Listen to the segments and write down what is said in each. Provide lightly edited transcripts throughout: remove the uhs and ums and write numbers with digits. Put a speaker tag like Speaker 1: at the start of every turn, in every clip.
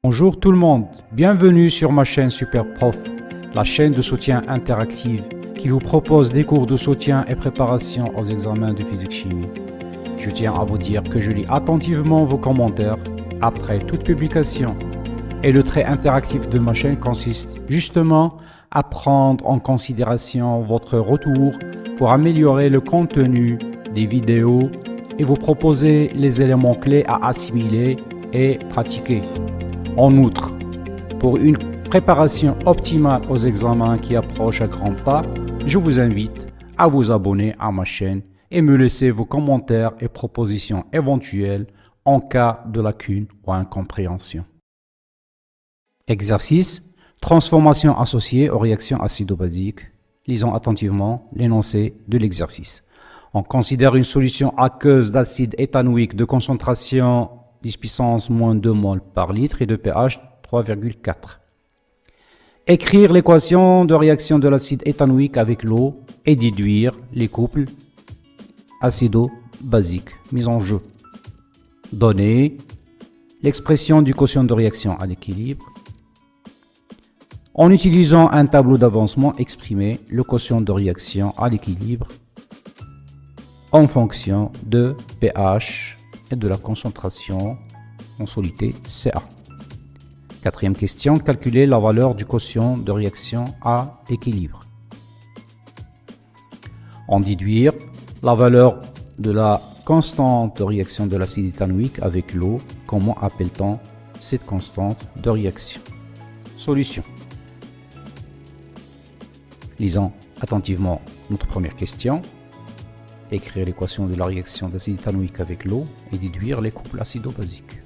Speaker 1: Bonjour tout le monde, bienvenue sur ma chaîne Super Prof, la chaîne de soutien interactive qui vous propose des cours de soutien et préparation aux examens de physique-chimie. Je tiens à vous dire que je lis attentivement vos commentaires après toute publication. Et le trait interactif de ma chaîne consiste justement à prendre en considération votre retour pour améliorer le contenu des vidéos et vous proposer les éléments clés à assimiler et pratiquer. En outre, pour une préparation optimale aux examens qui approchent à grands pas, je vous invite à vous abonner à ma chaîne et me laisser vos commentaires et propositions éventuelles en cas de lacune ou incompréhension. Exercice. Transformation associée aux réactions acido-basiques. Lisons attentivement l'énoncé de l'exercice. On considère une solution aqueuse d'acide éthanoïque de concentration 10 puissance moins 2 mol par litre et de pH 3,4. Écrire l'équation de réaction de l'acide éthanoïque avec l'eau et déduire les couples acido-basiques mis en jeu. Donner l'expression du quotient de réaction à l'équilibre. En utilisant un tableau d'avancement, exprimer le quotient de réaction à l'équilibre en fonction de pH et de la concentration en soluté Ca. Quatrième question, calculer la valeur du quotient de réaction à l'équilibre. En déduire la valeur de la constante de réaction de l'acide éthanoïque avec l'eau. Comment appelle-t-on cette constante de réaction? Solution. Lisons attentivement notre première question. Écrire l'équation de la réaction d'acide éthanoïque avec l'eau et déduire les couples acido-basiques.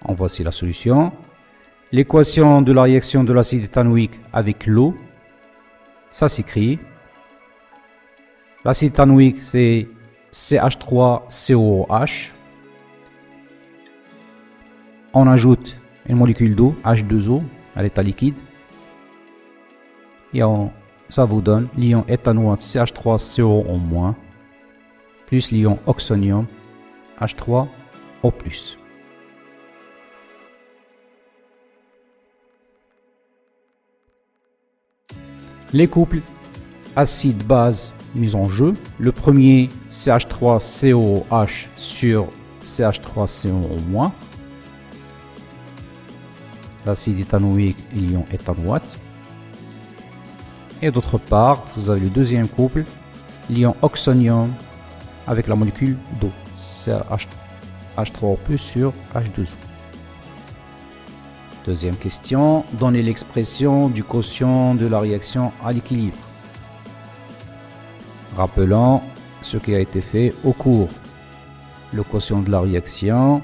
Speaker 1: En voici la solution. L'équation de la réaction de l'acide éthanoïque avec l'eau, ça s'écrit. L'acide éthanoïque c'est CH3COOH. On ajoute une molécule d'eau, H2O, à l'état liquide. Et ça vous donne l'ion éthanoate CH3COO- plus l'ion oxonium H3O+. Les couples acide-base mis en jeu. Le premier CH3COOH sur CH3COO-. L'acide éthanoïque et l'ion éthanoate. Et d'autre part, vous avez le deuxième couple, l'ion oxonium avec la molécule d'eau, H3O+ sur H2O. Deuxième question, donnez l'expression du quotient de la réaction à l'équilibre. Rappelons ce qui a été fait au cours. Le quotient de la réaction,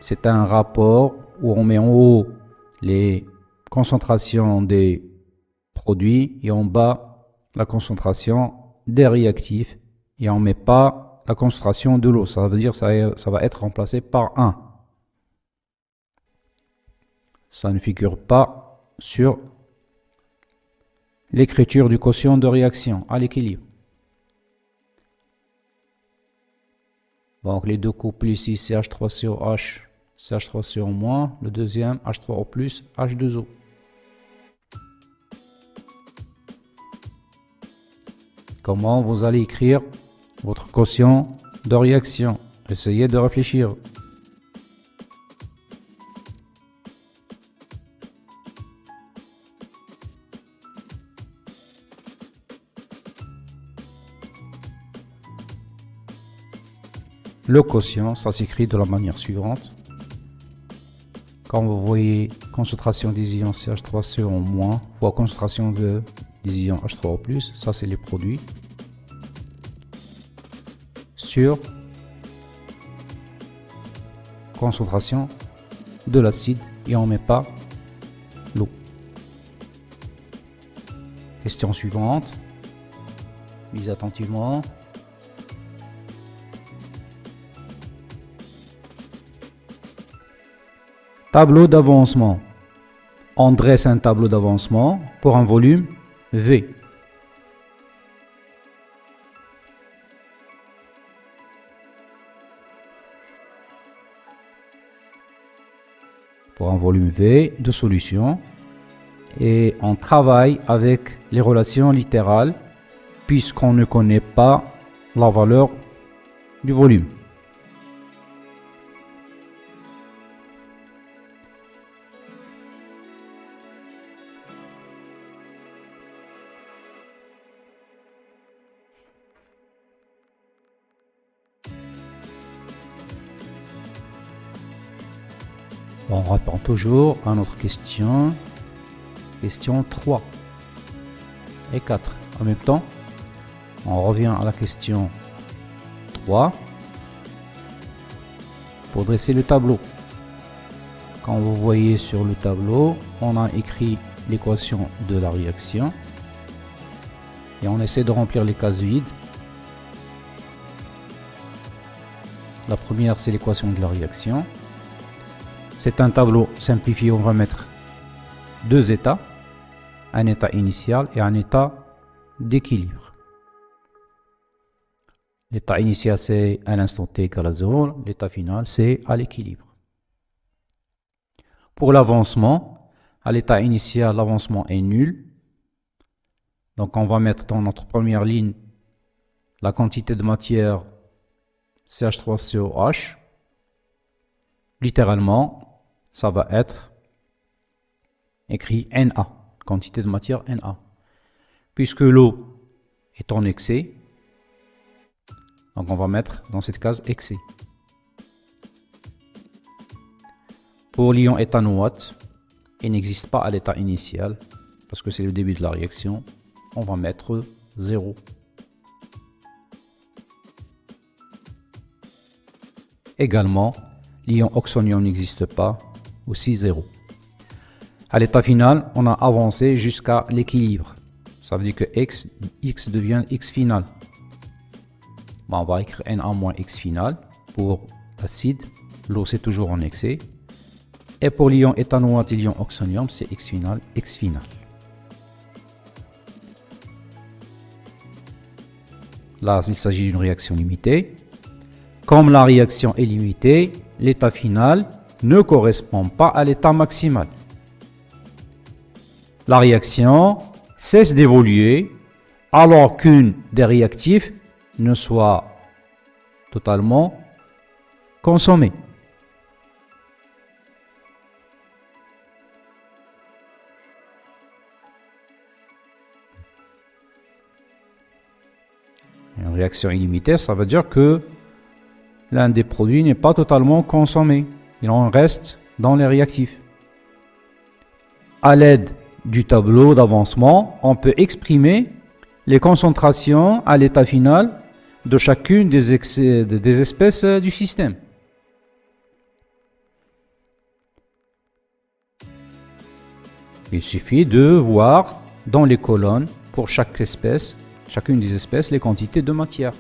Speaker 1: c'est un rapport où on met en haut les concentrations des produits et en bas la concentration des réactifs et on ne met pas la concentration de l'eau. Ça veut dire que ça va être remplacé par 1. Ça ne figure pas sur l'écriture du quotient de réaction à l'équilibre. Donc les deux couples ici CH3COH, CH3CO-, le deuxième H3O+, H2O. Comment vous allez écrire votre quotient de réaction? Essayez de réfléchir. Le quotient, ça s'écrit de la manière suivante. Quand vous voyez concentration des ions CH3CO- fois concentration des ions H3O+, ça c'est les produits, sur concentration de l'acide et on ne met pas l'eau. Question suivante, lisez attentivement. Tableau d'avancement. On dresse un tableau d'avancement pour un volume V. pour un volume V de solution. Et on travaille avec les relations littérales puisqu'on ne connaît pas la valeur du volume. On répond toujours à notre question. Question 3 et 4. En même temps, on revient à la question 3 pour dresser le tableau. Quand vous voyez sur le tableau, on a écrit l'équation de la réaction et on essaie de remplir les cases vides. La première, c'est l'équation de la réaction. C'est un tableau simplifié, on va mettre deux états, un état initial et un état d'équilibre. L'état initial, c'est à l'instant t égale à 0, l'état final, c'est à l'équilibre. Pour l'avancement, à l'état initial, l'avancement est nul. Donc on va mettre dans notre première ligne la quantité de matière CH3COH. Littéralement, ça va être écrit Na, quantité de matière Na. Puisque l'eau est en excès, donc on va mettre dans cette case excès. Pour l'ion éthanoate, il n'existe pas à l'état initial, parce que c'est le début de la réaction, on va mettre 0. Également, l'ion oxonium n'existe pas, aussi 0. À l'état final, on a avancé jusqu'à l'équilibre. Ça veut dire que x devient x final. Bon, on va écrire Na moins x final pour l'acide. L'eau, c'est toujours en excès. Et pour l'ion éthanoate et l'ion oxonium, c'est x final, x final. Là, il s'agit d'une réaction limitée. Comme la réaction est limitée, l'état final ne correspond pas à l'état maximal. La réaction cesse d'évoluer alors qu'une des réactifs ne soit totalement consommée. Une réaction illimitée, ça veut dire que l'un des produits n'est pas totalement consommé. Il en reste dans les réactifs. À l'aide du tableau d'avancement, on peut exprimer les concentrations à l'état final de chacune des espèces du système. Il suffit de voir dans les colonnes pour chaque espèce, chacune des espèces, les quantités de matière.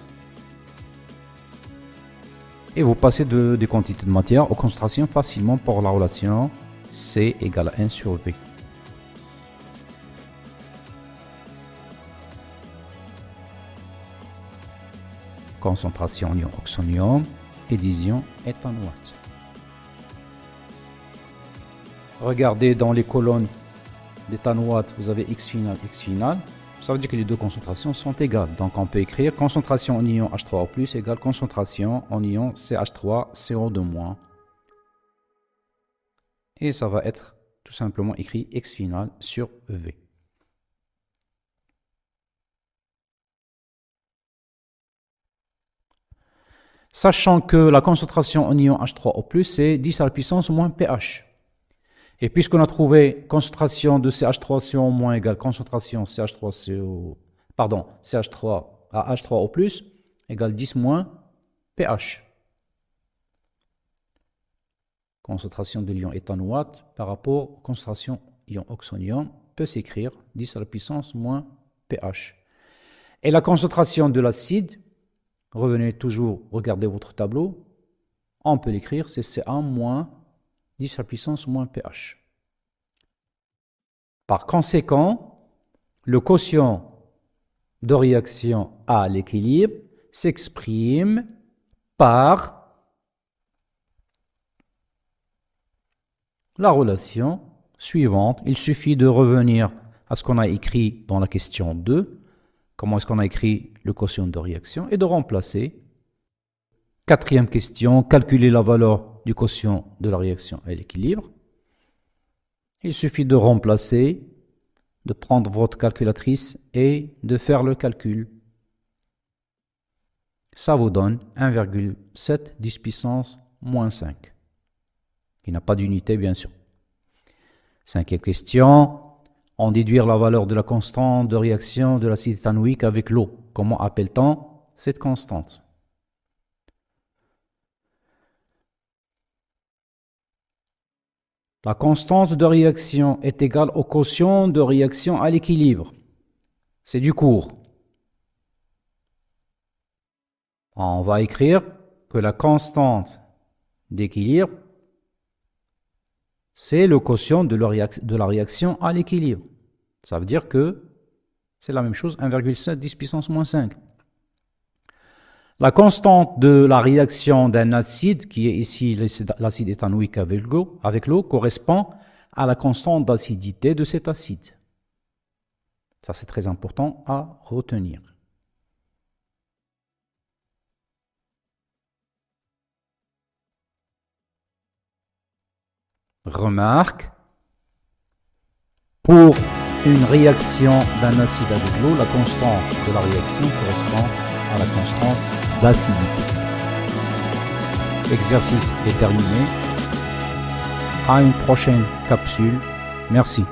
Speaker 1: Et vous passez des quantités de matière aux concentrations facilement par la relation C égale 1 sur V. Concentration ion oxonium et d'ion éthanoate. Regardez dans les colonnes d'éthanoate, vous avez X final, X final. Ça veut dire que les deux concentrations sont égales. Donc on peut écrire concentration en ion H3O+ égale concentration en ion CH3CO2-. Et ça va être tout simplement écrit X final sur V. Sachant que la concentration en ion H3O+, c'est 10 à la puissance moins pH. Et puisqu'on a trouvé concentration de CH3CO- égale concentration CH3CO, pardon, CH3 à H3O+, égale 10 moins pH. Concentration de l'ion éthanoate par rapport à concentration ion oxonium peut s'écrire 10 à la puissance moins pH. Et la concentration de l'acide, revenez toujours, regardez votre tableau, on peut l'écrire, c'est Ca moins 10 à la puissance moins pH. Par conséquent, le quotient de réaction à l'équilibre s'exprime par la relation suivante. Il suffit de revenir à ce qu'on a écrit dans la question 2. Comment est-ce qu'on a écrit le quotient de réaction et de remplacer. Quatrième question, calculer la valeur du quotient de la réaction à l'équilibre. Il suffit de remplacer, de prendre votre calculatrice et de faire le calcul. Ça vous donne 1,7 10 puissance moins 5. Il n'a pas d'unité, bien sûr. Cinquième question, en déduire la valeur de la constante de réaction de l'acide éthanoïque avec l'eau. Comment appelle-t-on cette constante? La constante de réaction est égale au quotient de réaction à l'équilibre. C'est du cours. On va écrire que la constante d'équilibre, c'est le quotient de la réaction à l'équilibre. Ça veut dire que c'est la même chose, 1,7 10 puissance moins 5. La constante de la réaction d'un acide, qui est ici l'acide éthanoïque avec l'eau, correspond à la constante d'acidité de cet acide. Ça, c'est très important à retenir. Remarque, pour une réaction d'un acide avec l'eau, la constante de la réaction correspond à la constante d'acidité. L'exercice est terminé. À une prochaine capsule. Merci.